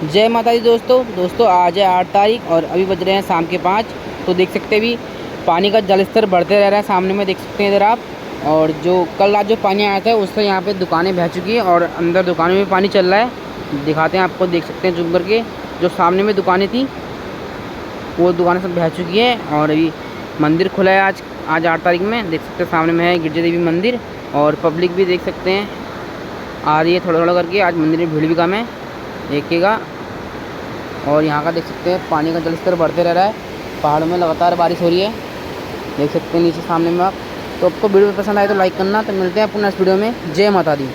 जय माता दी दोस्तों आज है 8 तारीख और अभी बज रहे हैं शाम के 5। तो देख सकते हैं अभी पानी का जल स्तर बढ़ते रह रहा है। सामने में देख सकते हैं इधर आप। और जो कल रात जो पानी आया था उससे यहाँ पे दुकानें बह चुकी हैं और अंदर दुकानों में पानी चल रहा है। दिखाते हैं आपको, देख सकते हैं जूम करके। जो सामने में दुकानें थी वो दुकानें सब बह चुकी हैं। और अभी मंदिर खुला है आज 8 तारीख में। देख सकते हैं सामने में है गिरजा देवी मंदिर। और पब्लिक भी देख सकते हैं आ रही है थोड़ा थोड़ा करके। आज मंदिर में भीड़ भी कम है देखिएगा। और यहाँ का देख सकते हैं पानी का जल स्तर बढ़ते रह रहा है। पहाड़ों में लगातार बारिश हो रही है, देख सकते हैं नीचे सामने में आप। तो आपको वीडियो पसंद आए तो लाइक करना। तो मिलते हैं आपको नेक्स्ट वीडियो में। जय माता दी।